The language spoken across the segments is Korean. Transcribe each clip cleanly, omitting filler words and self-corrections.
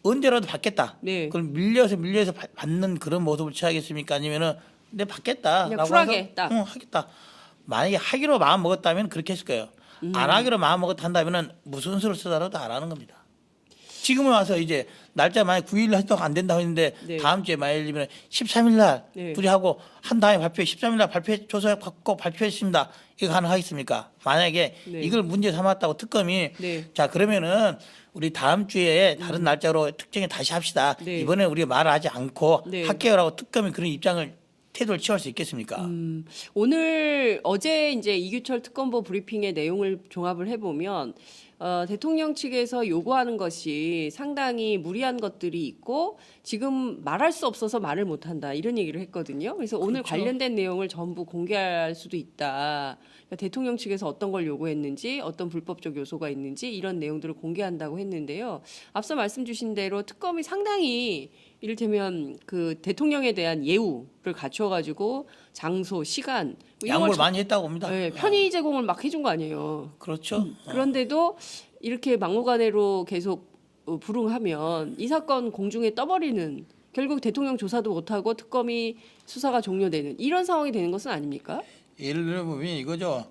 언제라도 받겠다. 네. 그럼 밀려서 받는 그런 모습을 취하겠습니까? 아니면은 내 받겠다라고 그냥 쿨하게 해서 딱. 하겠다. 만약에 하기로 마음 먹었다면 그렇게 했을 거예요. 안 하기로 마음 먹었다 한다면은 무슨 수를 쓰더라도 안 하는 겁니다. 지금은 와서 이제 날짜 만약 9일 해도 안 된다고 했는데 네. 다음 주에 만약이면 13일 날 네. 둘이 하고 한 다음에 발표 13일 날 발표 조사 받고 발표했습니다. 이거 가능하겠습니까? 만약에 네. 이걸 문제 삼았다고 특검이 네. 자 그러면은 우리 다음 주에 다른 날짜로 특정해 다시 합시다. 네. 이번에 우리가 말을 하지 않고 네. 할게요라고 특검이 그런 입장을 태도를 취할 수 있겠습니까? 오늘 어제 이제 이규철 특검보 브리핑의 내용을 종합을 해보면 대통령 측에서 요구하는 것이 상당히 무리한 것들이 있고 지금 말할 수 없어서 말을 못한다 이런 얘기를 했거든요. 그래서 오늘 그렇죠. 관련된 내용을 전부 공개할 수도 있다. 그러니까 대통령 측에서 어떤 걸 요구했는지 어떤 불법적 요소가 있는지 이런 내용들을 공개한다고 했는데요. 앞서 말씀 주신 대로 특검이 상당히 이를테면 그 대통령에 대한 예우를 갖춰가지고 장소, 시간 뭐 이런 양보를 걸 많이 했다고 봅니다. 네, 편의 제공을 막 해준 거 아니에요. 그렇죠. 그런데도 이렇게 막무가내로 계속 불응하면 이 사건 공중에 떠버리는 결국 대통령 조사도 못하고 특검이 수사가 종료되는 이런 상황이 되는 것은 아닙니까? 예를 들어보면 이거죠.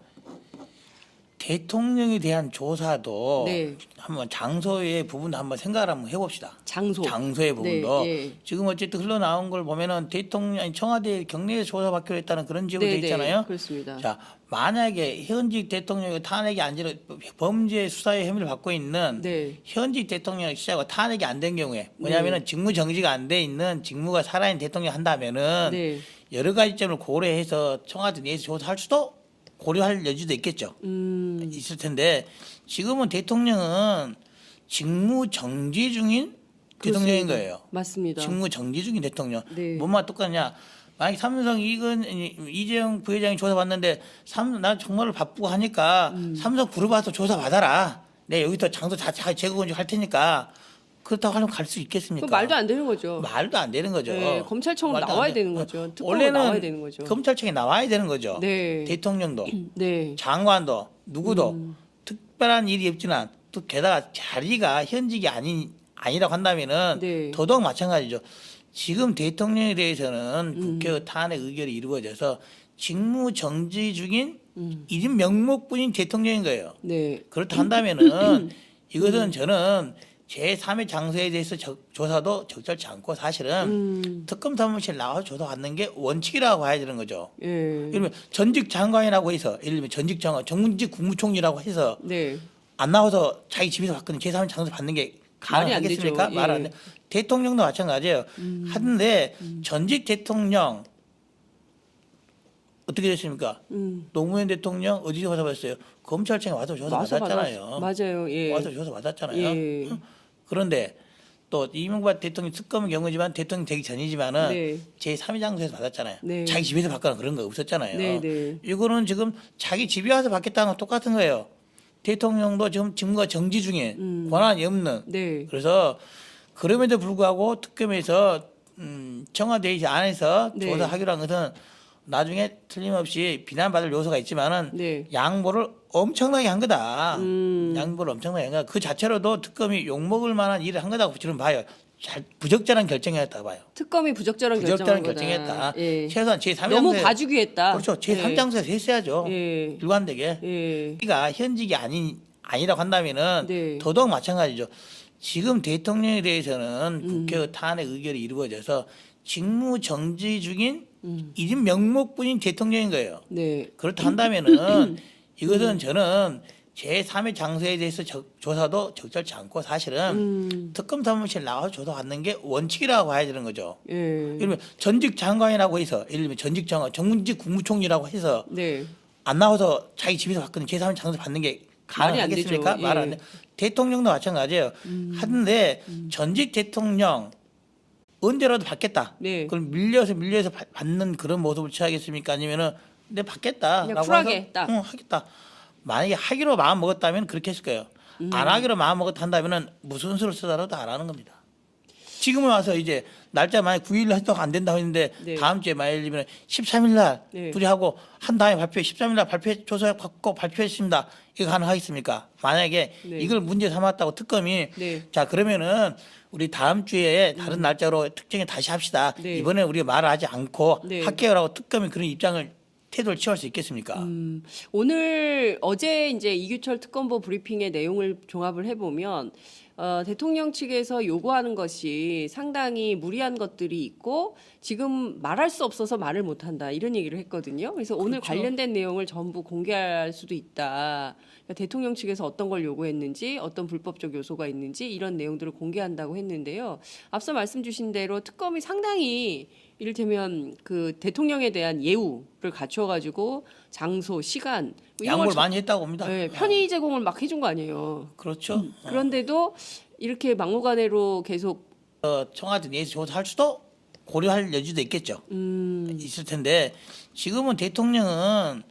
대통령에 대한 조사도 네. 한번 장소의 부분도 한번 생각을 한번 해봅시다. 장소. 장소의 부분도 네, 예. 지금 어쨌든 흘러나온 걸 보면은 대통령 아니, 청와대 경내에서 조사받기로 했다는 그런 지역이 돼 있잖아요. 그렇습니다. 자 만약에 현직 대통령이 탄핵이 안 되는 범죄 수사의 혐의를 받고 있는 네. 현직 대통령을 시작하고 탄핵이 안 된 경우에 뭐냐면은 직무 정지가 안 돼 있는 직무가 살아있는 대통령 한다면은 네. 여러 가지 점을 고려해서 청와대 내에서 조사할 수도 고려할 여지도 있겠죠. 있을 텐데 지금은 대통령은 직무 정지 중인 대통령인 그렇습니다. 거예요. 맞습니다. 직무 정지 중인 대통령. 네. 뭐만 똑같냐? 만약 삼성 이재용 부회장이 조사받는데 나 정말 바쁘고 하니까 삼성 그룹 와서 조사 받아라. 내 여기서 장소 다 제거 할 테니까 그렇다고 하면 갈 수 있겠습니까? 그 말도 안 되는 거죠. 말도 안 되는 거죠. 네, 검찰청으로 말도 안 나와야 돼. 되는 거죠. 특검으로 원래는 나와야 되는 거죠. 검찰청에 나와야 되는 거죠. 네. 대통령도 네. 장관도 누구도 특별한 일이 없지만 또 게다가 자리가 현직이 아니라고 한다면은 네. 더더욱 마찬가지죠. 지금 대통령에 대해서는 국회 탄핵 의결이 이루어져서 직무 정지 중인 이름 명목뿐인 대통령인 거예요. 네. 그렇다 한다면은 이것은 저는 제3의 장소에 대해서 조사도 적절치 않고 사실은 특검 사무실 나와서 조사받는 게 원칙이라고 봐야 되는 거죠. 예. 예를 들면 전직 장관이라고 해서 예를 들면 전직 장관, 정직 국무총리라고 해서 네. 안 나와서 자기 집에서 받거나 제3의 장소 받는 게 말이 안 가능하겠습니까? 되죠. 말 안 예. 돼. 대통령도 마찬가지예요. 하는데 전직 대통령 어떻게 됐습니까? 노무현 대통령 어디서 조사받았어요? 검찰청에 와서 조사받았잖아요. 맞아요. 예. 와서 조사받았잖아요. 예. 그런데 또 이명박 대통령 특검의 경우지만 대통령 되기 전이지만은 네. 제3의 장소에서 받았잖아요. 네. 자기 집에서 받거나 그런 거 없었잖아요. 네, 네. 이거는 지금 자기 집에 와서 받겠다는 거 똑같은 거예요. 대통령도 지금 직무가 정지 중에 권한이 없는. 네. 그래서 그럼에도 불구하고 특검에서 청와대 안에서 네. 조사하기로 한 것은 나중에 틀림없이 비난받을 요소가 있지만은 네. 양보를 엄청나게 한 거다. 양보를 엄청나게 한 거다. 그 자체로도 특검이 욕먹을 만한 일을 한 거다고 저는 봐요. 부적절한 결정이었다고 봐요. 특검이 부적절한 부적절한 결정한 결정이었다. 예. 최소한 제3장소에 너무 봐주기 했다. 그렇죠. 제3장소에서 했어야죠. 예. 일관되게. 예. 우리가 현직이 아니라고 한다면은 네. 더더욱 마찬가지죠. 지금 대통령에 대해서는 국회 탄핵 의결이 이루어져서 직무 정지 중인 이름 명목뿐인 대통령인 거예요. 네. 그렇다 한다면은 이것은 저는 제3의 장소에 대해서 조사도 적절치 않고 사실은 특검 사무실 나와서 조사받는 게 원칙이라고 봐야 되는 거죠. 예. 예를 들면 전직 장관이라고 해서 예를 들면 전직 장관, 정직 국무총리라고 해서 네. 안 나와서 자기 집에서 받거나 제3의 장소 받는 게 말이 안 가능하겠습니까? 되죠. 말 안 예. 돼. 대통령도 마찬가지예요. 하는데 전직 대통령 언제라도 받겠다. 네. 그럼 밀려서 받는 그런 모습을 취하겠습니까? 아니면은 내 받겠다라고 그냥 쿨하게 해서 딱. 하겠다. 만약에 하기로 마음 먹었다면 그렇게 했을 거예요. 안 하기로 마음 먹었다 한다면은 무슨 수를 쓰더라도 안 하는 겁니다. 지금은 와서 이제 날짜 만약 9일 해도 안 된다고 했는데 네. 다음 주에 만약이면 13일 날 네. 둘이 하고 한 다음에 발표 13일 날 발표 조사 받고 발표했습니다. 이거 가능하겠습니까? 만약에 네. 이걸 문제 삼았다고 특검이 네. 자 그러면은 우리 다음 주에 다른 날짜로 특정해 다시 합시다. 네. 이번에 우리가 말을 하지 않고 네. 할게요라고 특검이 그런 입장을 태도를 취할 수 있겠습니까? 오늘 어제 이제 이규철 특검보 브리핑의 내용을 종합을 해보면 대통령 측에서 요구하는 것이 상당히 무리한 것들이 있고 지금 말할 수 없어서 말을 못한다 이런 얘기를 했거든요. 그래서 오늘 그렇죠. 관련된 내용을 전부 공개할 수도 있다. 그러니까 대통령 측에서 어떤 걸 요구했는지 어떤 불법적 요소가 있는지 이런 내용들을 공개한다고 했는데요. 앞서 말씀 주신 대로 특검이 상당히 이를테면 그 대통령에 대한 예우를 갖춰가지고 장소, 시간 이런 양보를 걸 많이 했다고 봅니다. 네, 편의 제공을 막 해준 거 아니에요. 그렇죠. 그런데도 이렇게 막무가내로 계속 청와대 내에서 조사할 수도 고려할 여지도 있겠죠. 있을 텐데 지금은 대통령은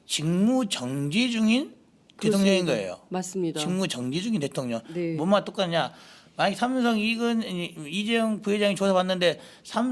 직무 정지 중인 대통령인 그렇습니다. 거예요. 맞습니다. 직무 정지 중인 대통령. 네. 뭐만 똑같냐? 만약 삼성 이건 이재용 부회장이 조사받는데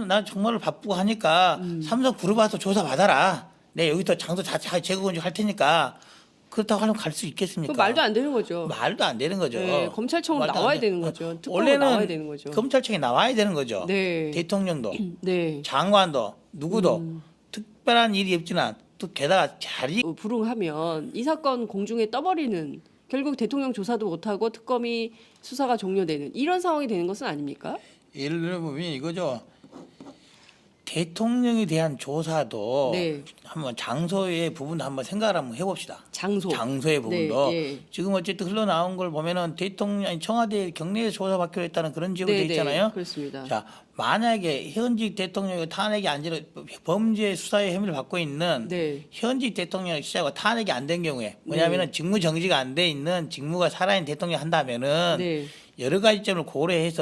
나 정말 바쁘고 하니까 삼성 그룹 와서 조사 받아라. 내 여기서 장소 다 제거 건축 할 테니까 그렇다고 하면 갈 수 있겠습니까? 그 말도 안 되는 거죠. 말도 안 되는 거죠. 네, 검찰청은 말도 안 나와야 돼. 되는 거죠. 특검은 원래는 나와야 되는 거죠. 검찰청에 나와야 되는 거죠. 네. 대통령도 네. 장관도 누구도 특별한 일이 없지만 또 게다가 자리 불응하면 이 사건 공중에 떠버리는 결국 대통령 조사도 못하고 특검이 수사가 종료되는 이런 상황이 되는 것은 아닙니까? 예를 들어보면 이거죠. 대통령에 대한 조사도 네. 한번 장소의 부분도 한번 생각을 한번 해봅시다. 장소. 장소의 부분도 네, 네. 지금 어쨌든 흘러나온 걸 보면은 대통령 아니, 청와대 경내에서 조사받기로 했다는 그런 지역이 돼 있잖아요. 그렇습니다. 자 만약에 현직 대통령이 탄핵이 안 되는 범죄 수사의 혐의를 받고 있는 네. 현직 대통령을 시작하고 탄핵이 안 된 경우에 뭐냐면은 직무 정지가 안 돼 있는 직무가 살아있는 대통령이 한다면은 네. 여러 가지 점을 고려해서